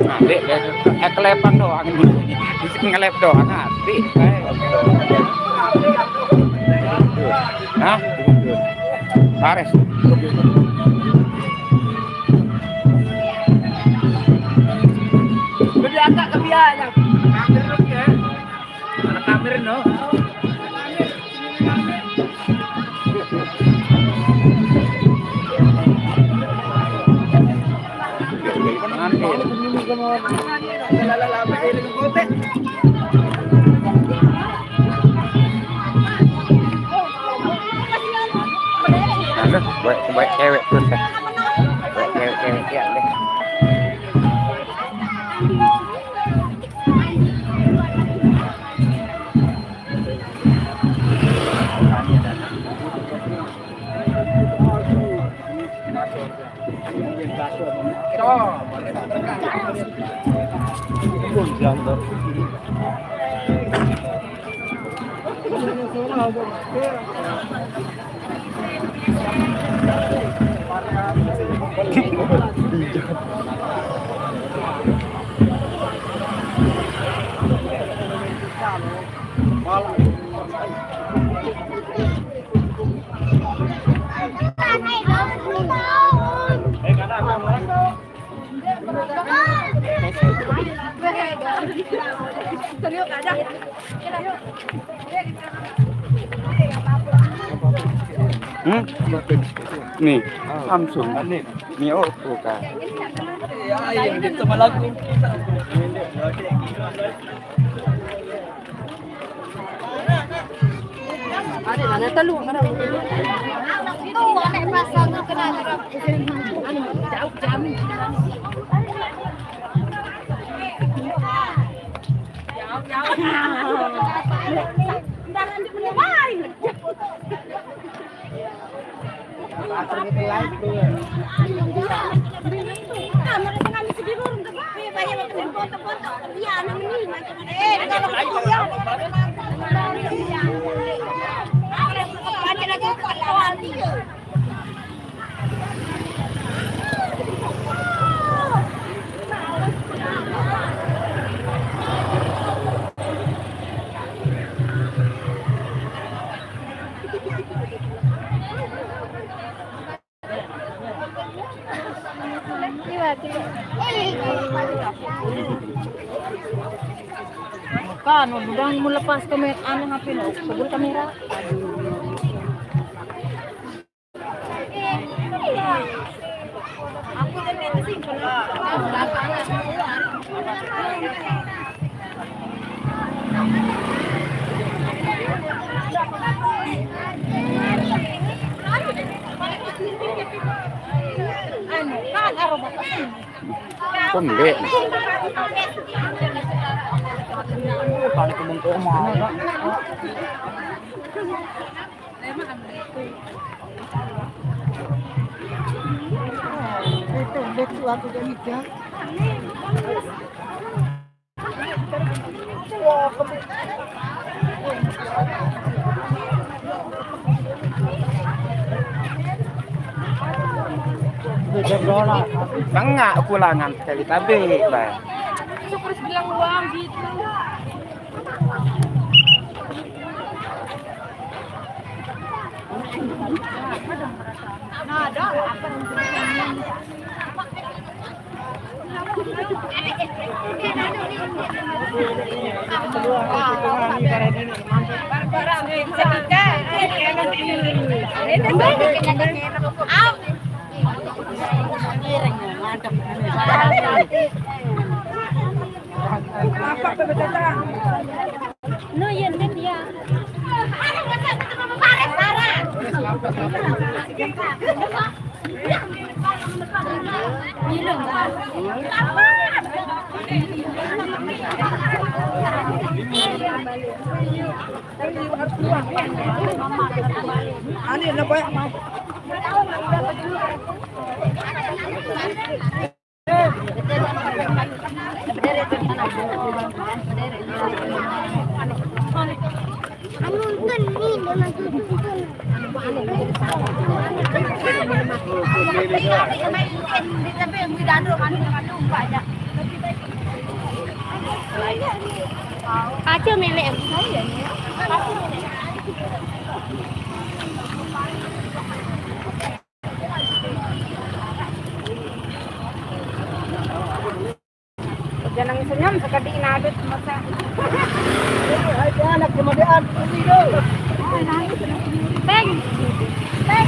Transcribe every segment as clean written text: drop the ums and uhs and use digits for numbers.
Adik, kelepan doang. Ngelep doang adik. Hah? Pares. Beli agak kebiayaan. Kamera no. Baik cewek tuh teh. Baik cewek ya deh. Nih, Samsung. Nih Oppo kan. Ya, yang gitu malah aku. Ada mana telur ada. Tuh, ada pasang kena jauh jam. Kan, udah mau lepas kamera, HP no, sebelum kamera. Aku jadi di sini. Pembeli. Kalau kemudian mau. Itu betul aku jadi dia. Enggak pulangan sekali tapi Pak. Terus bilang uang gitu. Nah, ada apa no yan din ya. Ani na ba? chưa mẹ mẹ thấy vậy nhé. Jangan senyum sekali nada masa. Ada anak kemudian tidur. Bang. Bang.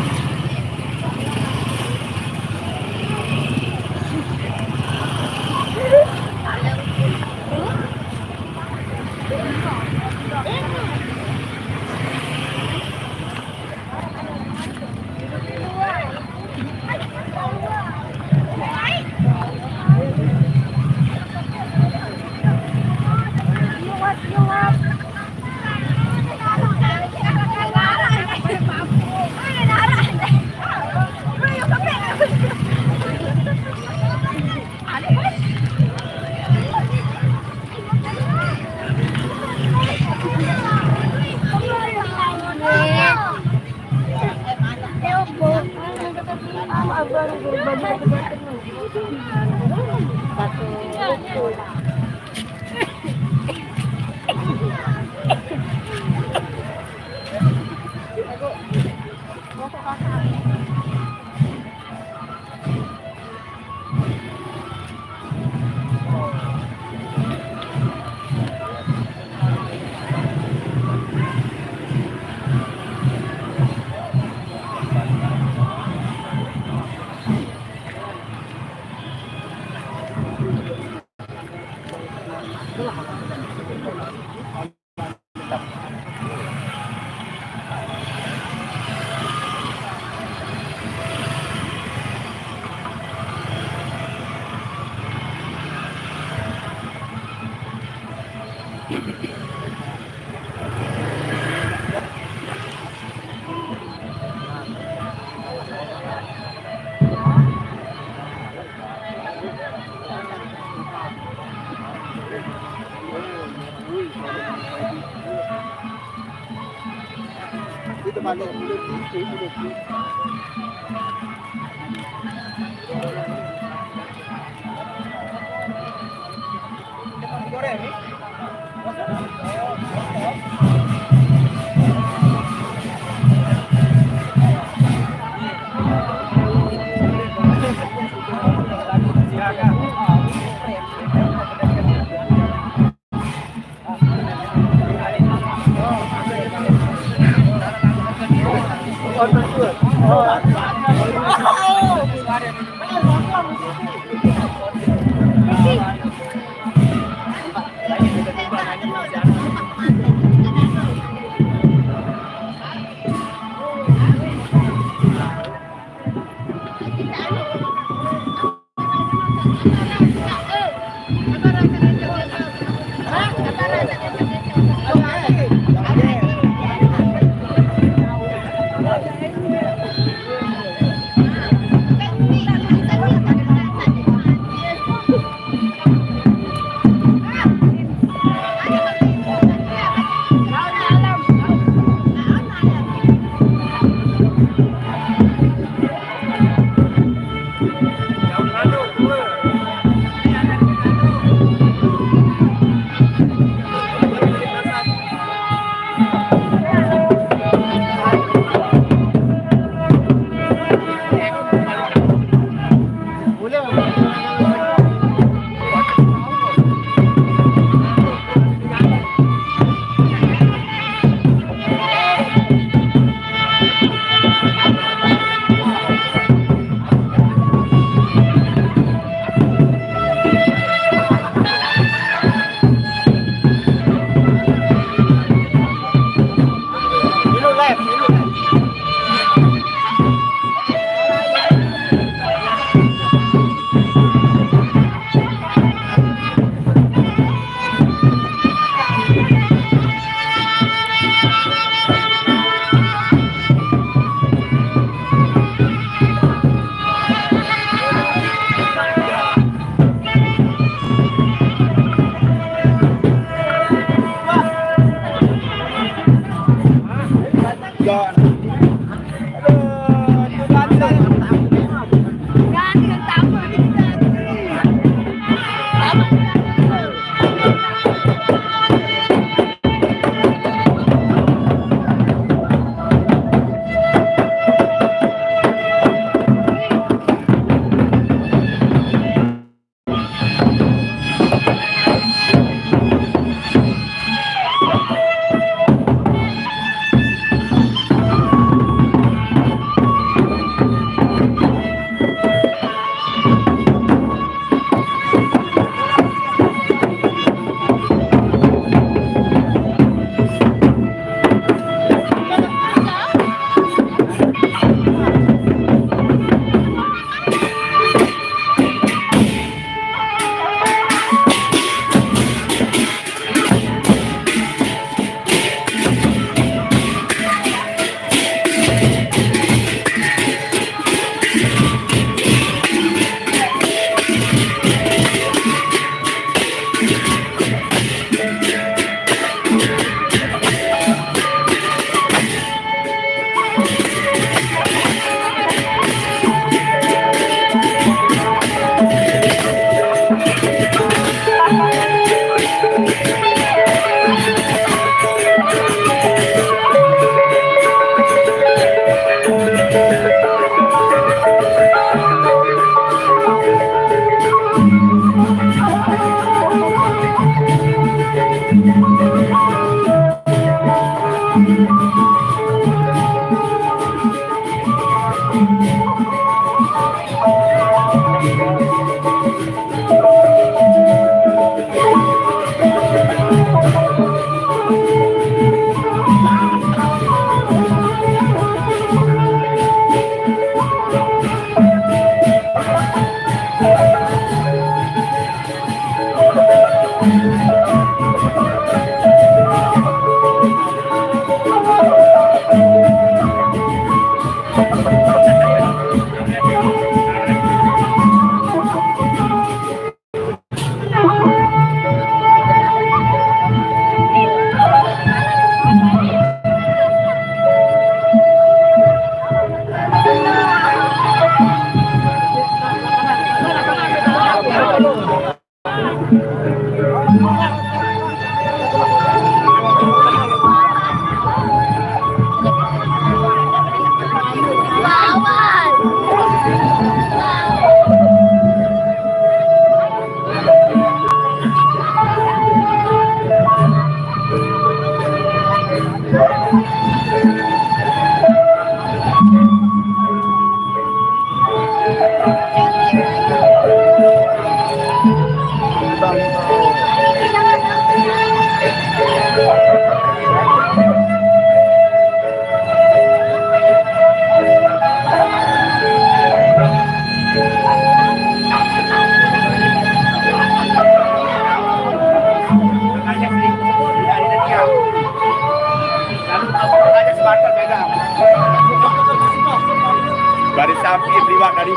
Dari sapi priwak dari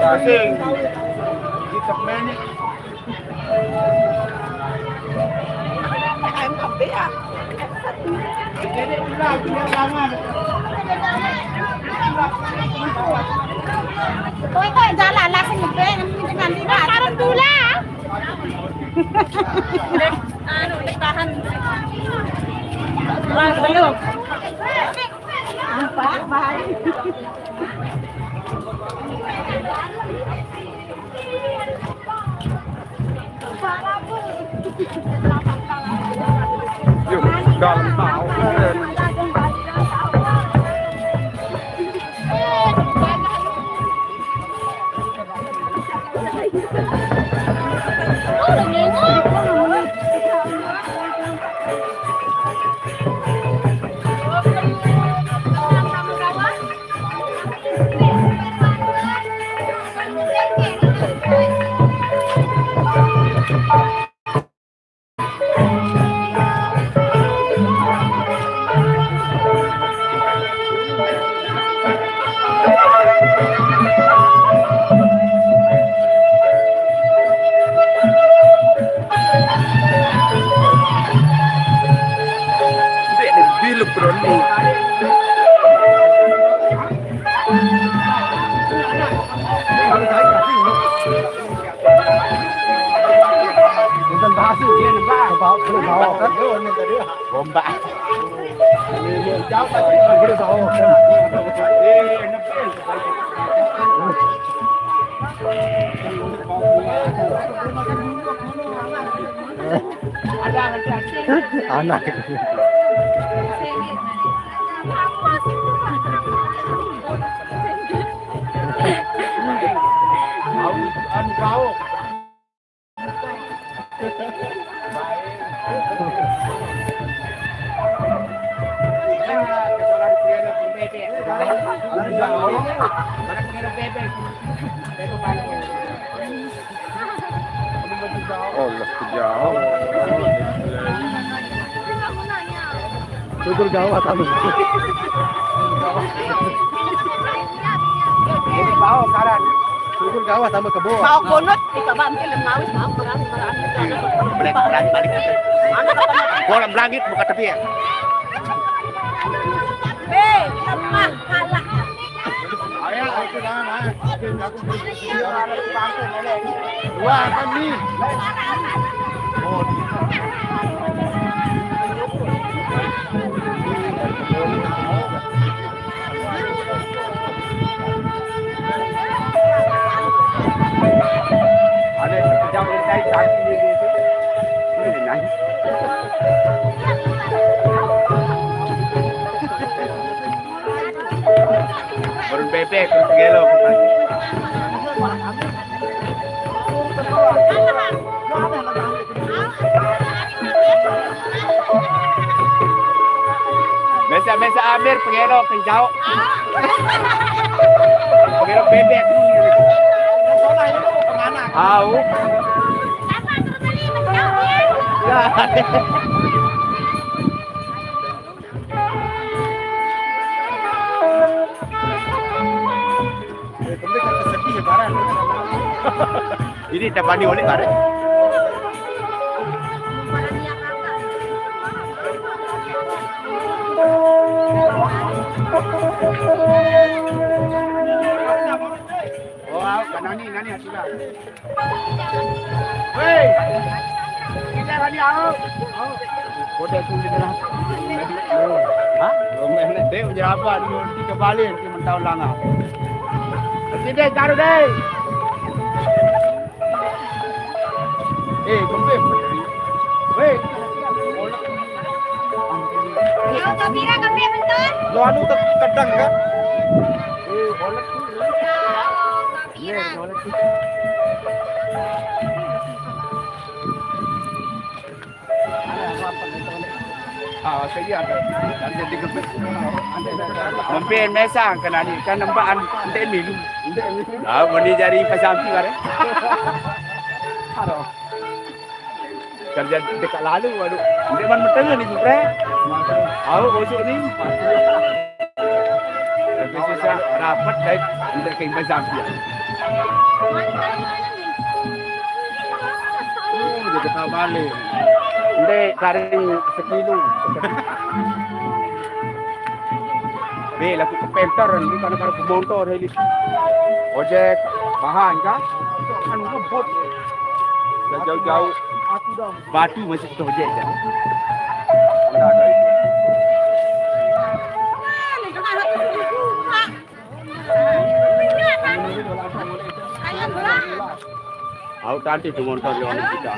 pusing di temen em không biết à cái này cũng là cái làm à Tôi coi jalan lah senyum dengan tidak taruh dulu. Anu tahan. Wah, belum. Apa? Bahaya. Yuk, dalam tahu. Anak Allah kejauh. Syukur gawat kamu. Mau karan. Syukur gawat sama kebo. Mau kunut dikabantil mau mau perang. Balik. Bola langit buka tepi ya. Lemah kalah. Ayo Wah, kan ni. Ada jam saya tadi dia tu. Ini naik. Baru bebek gelo. Mesa Amir pengelo penjau. Pengelo bebek tu. Tahu. Ya. Ini dapat oleh barang. Oh, nani hatilah. Hei, kita hari awak. Bodoh tu dia lah. Hah? Mana dia berapa? Dia kembali nanti mentau langa. Sini taruh deh. Kembali. Hei. Yang gembira kami bentar. Lo anu kadang kan? Boleh tu. Ya, boleh tu. Saya ada. Ada tiga belas. Mampir mesang kena ni. Kan nampakan ndek ni. Mani jari pasampi bare. Haro. Kerja dekat lalu waduh. Ndek man meteng ni bre. Bosok ni. Tapi sisa rapat baik ndek ke pasampi. Dia kata balik. Ndek taring sekilo. Laku ke penter ni kan ke motor heli. Ojek bahan kan? Kan ngebut. Dah jauh-jauh batu masih kita ojek je. Aku nanti tu motor yang kita.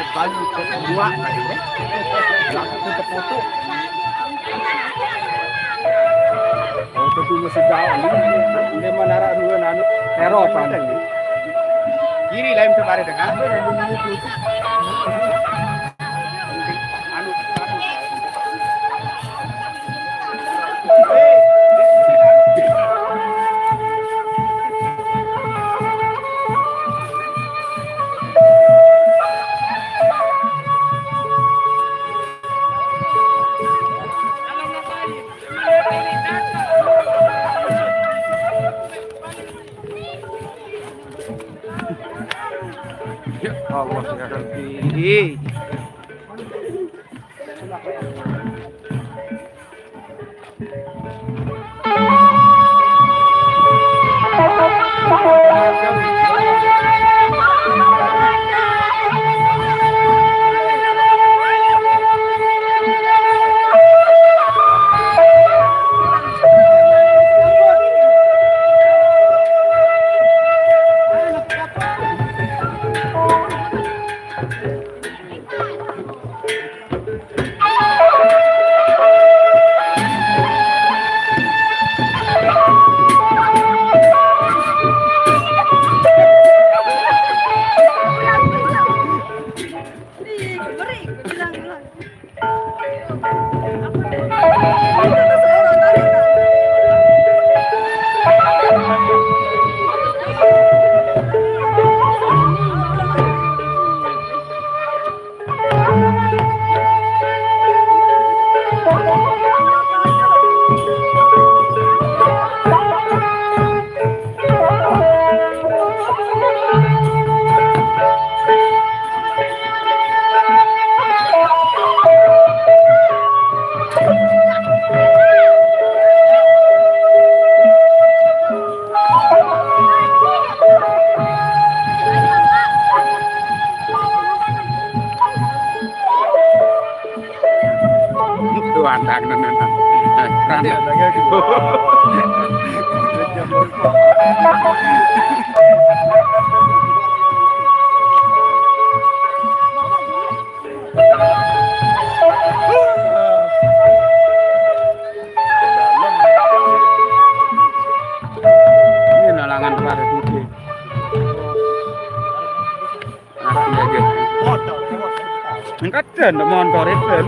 Baju kedua tadi deh. Laku kita foto. Foto tu masih jauh ni. Ini mana arah dua nanu teror pandang ni. Kiri lain kemarin dengan. Allah ya Rabbi. tuan tak nan. Dia lagi gitu. Ini nalangan pada tujuh. Iya je. Angkat dan motor itu.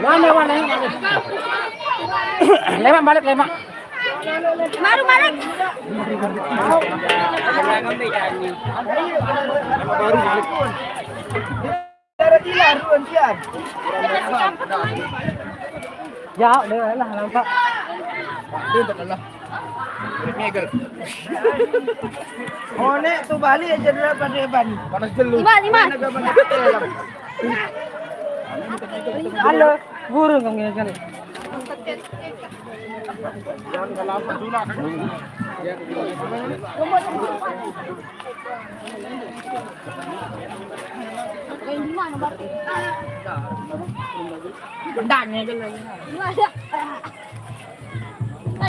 Mana? Lemak balik lemak. Baru balik. Ya, udah lah nampak. Oh, nek tu balik aja dulu pada ban. Panas dulu. Iman. Halo, burung kamu kali. Gimana?